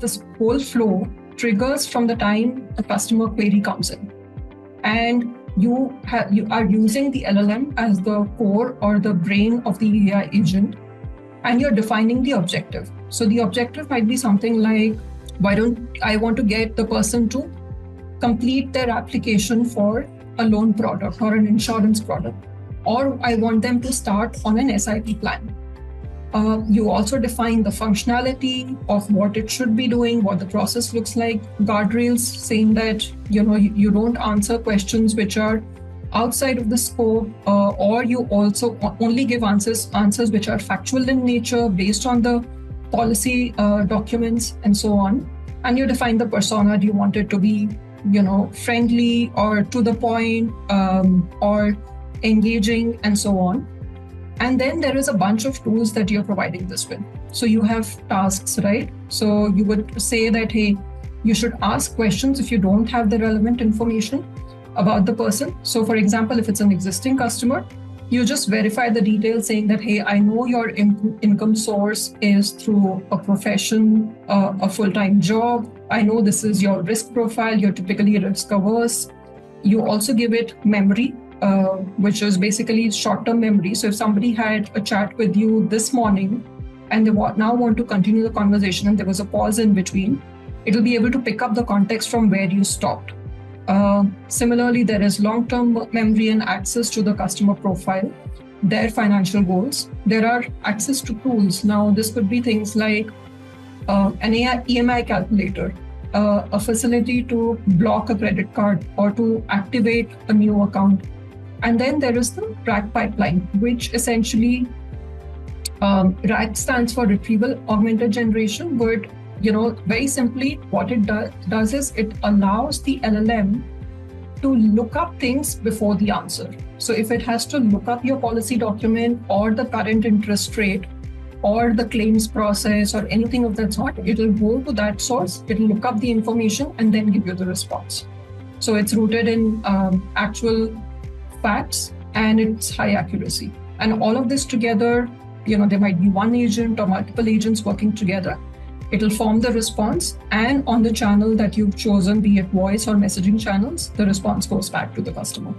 this whole flow triggers from the time the customer query comes in. And you are using the LLM as the core or the brain of the AI agent, and you're defining the objective. So the objective might be something like, I want to get the person to complete their application for a loan product or an insurance product, or I want them to start on an SIP plan. You also define the functionality of what it should be doing, what the process looks like, guardrails saying that you don't answer questions which are outside of the scope, or you also only give answers which are factual in nature based on the policy documents and so on. And you define the persona. Do you want it to be friendly or to the point, or engaging and so on. And then there is a bunch of tools that you're providing this with. So you have tasks, right? So you would say that, hey, you should ask questions if you don't have the relevant information about the person. So for example, if it's an existing customer, you just verify the details saying that, hey, I know your income source is through a profession, a full-time job. I know this is your risk profile. You're typically risk averse. You also give it memory, which is basically short-term memory. So if somebody had a chat with you this morning and they now want to continue the conversation and there was a pause in between, it'll be able to pick up the context from where you stopped. Similarly, there is long-term memory and access to the customer profile, their financial goals. There are access to tools. Now, this could be things like an EMI calculator, a facility to block a credit card or to activate a new account. And then there is the RAG pipeline, which essentially RAG stands for Retrieval Augmented Generation, but very simply what it does is it allows the LLM to look up things before the answer. So if it has to look up your policy document or the current interest rate or the claims process or anything of that sort, it will go to that source, it will look up the information and then give you the response. So it's rooted in actual facts and it's high accuracy. And all of this together, there might be one agent or multiple agents working together. It'll form the response, and on the channel that you've chosen, be it voice or messaging channels, the response goes back to the customer.